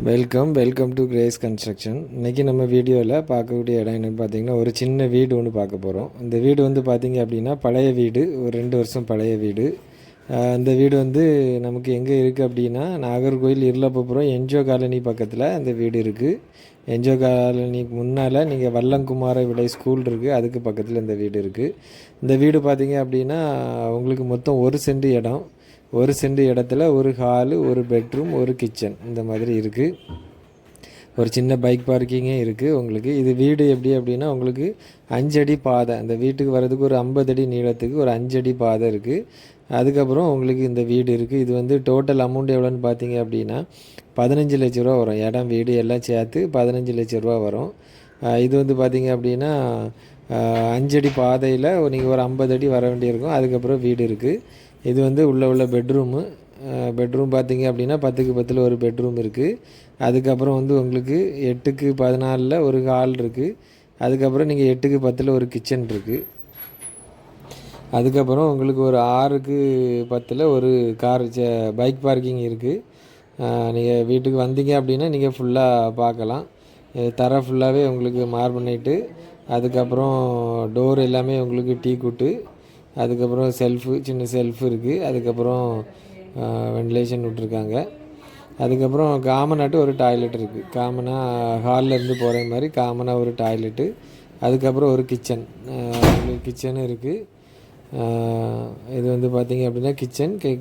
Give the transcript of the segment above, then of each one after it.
Welcome to grace construction. இன்றைக்கி நம்ம வீடியோவில் பார்க்கக்கூடிய இடம் என்னென்னு பார்த்தீங்கன்னா, ஒரு சின்ன வீடு ஒன்று பார்க்க போகிறோம். இந்த வீடு வந்து பார்த்திங்க அப்படின்னா பழைய வீடு, ஒரு 2 வருஷம் பழைய வீடு. இந்த வீடு வந்து நமக்கு எங்கே இருக்குது அப்படின்னா, நாகர்கோவில் இருளப்பபுரம் என்ஜிஓ காலனி பக்கத்தில் அந்த வீடு இருக்குது. என்ஜிஓ காலனிக்கு முன்னால் நீங்கள் வல்லங்குமார விடை ஸ்கூல் இருக்குது, அதுக்கு பக்கத்தில் இந்த வீடு இருக்குது. இந்த வீடு பார்த்திங்க அப்படின்னா உங்களுக்கு மொத்தம் 1 சென்ட் இடம். 1 சென்ட் இடத்துல ஒரு ஹாலு, ஒரு பெட்ரூம், ஒரு கிச்சன் இந்த மாதிரி இருக்குது. ஒரு சின்ன பைக் பார்க்கிங்கே இருக்குது உங்களுக்கு. இது வீடு எப்படி அப்படின்னா உங்களுக்கு 5 அடி பாதை, அந்த வீட்டுக்கு வர்றதுக்கு ஒரு 50 அடி நீளத்துக்கு ஒரு 5 அடி பாதை இருக்குது. அதுக்கப்புறம் உங்களுக்கு இந்த வீடு இருக்குது. இது வந்து டோட்டல் அமௌண்ட் எவ்வளோன்னு பார்த்தீங்க அப்படின்னா 15 லட்ச ரூபா வரும். இடம் வீடு எல்லாம் சேர்த்து 15 லட்ச ரூபா வரும். இது வந்து பார்த்திங்க அப்படின்னா 5 அடி பாதையில் நீங்கள் ஒரு 50 அடி வர வேண்டியிருக்கும். அதுக்கப்புறம் வீடு இருக்குது. இது வந்து உள்ள பெட்ரூம் பார்த்திங்க அப்படின்னா 10க்கு 10 ஒரு பெட்ரூம் இருக்குது. அதுக்கப்புறம் வந்து உங்களுக்கு 8க்கு 14 ஒரு ஹால் இருக்குது. அதுக்கப்புறம் நீங்கள் 8க்கு 10 ஒரு கிச்சன் இருக்குது. அதுக்கப்புறம் உங்களுக்கு ஒரு 6க்கு 10 ஒரு பைக் பார்க்கிங் இருக்குது. நீங்கள் வீட்டுக்கு வந்தீங்க அப்படின்னா நீங்கள் ஃபுல்லாக பார்க்கலாம். தர ஃபுல்லாகவே உங்களுக்கு மார்பனைட்டு, அதுக்கப்புறம் டோர் எல்லாமே உங்களுக்கு டீ குட்டு, அதுக்கப்புறம் சின்ன செல்ஃபு இருக்குது. அதுக்கப்புறம் வென்டிலேஷன் விட்ருக்காங்க. அதுக்கப்புறம் காமனாட்டு ஒரு டாய்லெட் இருக்குது. காமனாக ஹாலில் இருந்து போகிற மாதிரி காமனாக ஒரு டாய்லெட்டு. அதுக்கப்புறம் ஒரு கிச்சனும் இருக்குது. இது வந்து பார்த்திங்க அப்படின்னா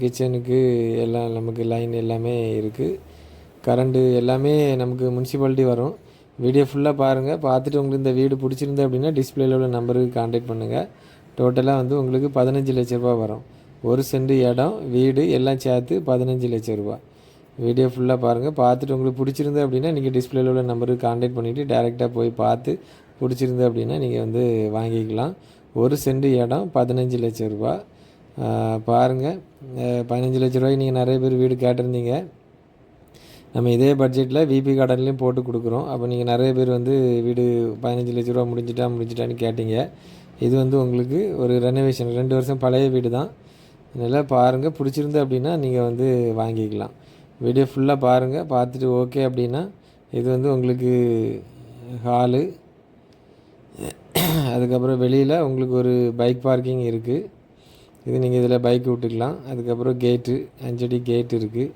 கிச்சனுக்கு எல்லாம் நமக்கு லைன் எல்லாமே இருக்குது. கரண்ட்டு எல்லாமே நமக்கு முனிசிபாலிட்டி வரும். வீடியோ ஃபுல்லாக பாருங்கள். பார்த்துட்டு உங்களுக்கு இந்த வீடு பிடிச்சிருந்து அப்படின்னா டிஸ்பிளேல உள்ள நம்பருக்கு கான்டாக்ட் பண்ணுங்கள். டோட்டலாக வந்து உங்களுக்கு 15 லட்ச ரூபா வரும். 1 சென்ட் இடம், வீடு எல்லாம் சேர்த்து 15 லட்ச ரூபா. வீடியோ ஃபுல்லாக பாருங்கள். பார்த்துட்டு உங்களுக்கு பிடிச்சிருந்து அப்படின்னா நீங்கள் டிஸ்பிளேல உள்ள நம்பருக்கு கான்டாக்ட் பண்ணிவிட்டு டேரெக்டாக போய் பார்த்து பிடிச்சிருந்து அப்படின்னா நீங்கள் வந்து வாங்கிக்கலாம். 1 சென்ட் இடம் 15 லட்ச ரூபா. பாருங்கள், 15 லட்ச ரூபாய்க்கு நீங்கள் நிறைய பேர் வீடு கேட்டிருந்தீங்க. நம்ம இதே பட்ஜெட்டில் விபி கார்டன்லேயும் போட்டு கொடுக்குறோம். அப்போ நீங்கள் நிறைய பேர் வந்து வீடு 15 லட்ச ரூபா முடிஞ்சிட்டான்னு கேட்டிங்க. இது வந்து உங்களுக்கு ஒரு ரெனோவேஷன், 2 வருஷம் பழைய வீடு தான். அதனால் பாருங்கள், பிடிச்சிருந்து அப்படின்னா நீங்கள் வந்து வாங்கிக்கலாம். வீடியோ ஃபுல்லாக பாருங்கள். பார்த்துட்டு ஓகே அப்படின்னா இது வந்து உங்களுக்கு ஹாலு. அதுக்கப்புறம் வெளியில் உங்களுக்கு ஒரு பைக் பார்க்கிங் இருக்குது. இது நீங்கள் இதில் பைக் விட்டுக்கலாம். அதுக்கப்புறம் 5 அடி கேட்டு இருக்குது.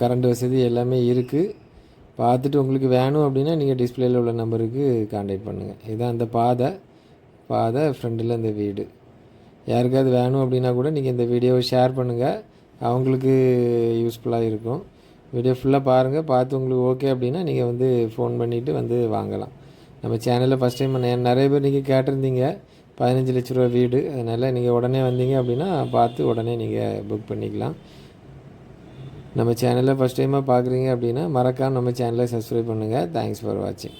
கரண்ட் வசதி எல்லாமே இருக்குது. பார்த்துட்டு உங்களுக்கு வேணும் அப்படின்னா நீங்கள் டிஸ்பிளேயில் உள்ள நம்பருக்கு கான்டாக்ட் பண்ணுங்கள். இதுதான் அந்த பாதை ஃப்ரெண்டில் இந்த வீடு. யாருக்காவது வேணும் அப்படின்னா கூட நீங்கள் இந்த வீடியோவை ஷேர் பண்ணுங்கள், அவங்களுக்கு யூஸ்ஃபுல்லாக இருக்கும். வீடியோ ஃபுல்லாக பாருங்கள். பார்த்து உங்களுக்கு ஓகே அப்படின்னா நீங்கள் வந்து ஃபோன் பண்ணிவிட்டு வந்து வாங்கலாம். நம்ம சேனலில் ஃபஸ்ட் டைம் நிறைய பேர் நீங்கள் கேட்டிருந்தீங்க 15 லட்ச ரூபா வீடு. அதனால் நீங்கள் உடனே வந்தீங்க அப்படின்னா பார்த்து உடனே நீங்கள் புக் பண்ணிக்கலாம். நம்ம சேனலில் ஃபஸ்ட் டைமாக பார்க்குறீங்க அப்படின்னா மறக்காமல் நம்ம சேனலை சப்ஸ்கிரைப் பண்ணுங்கள். தேங்க்ஸ் ஃபார் வாட்சிங்.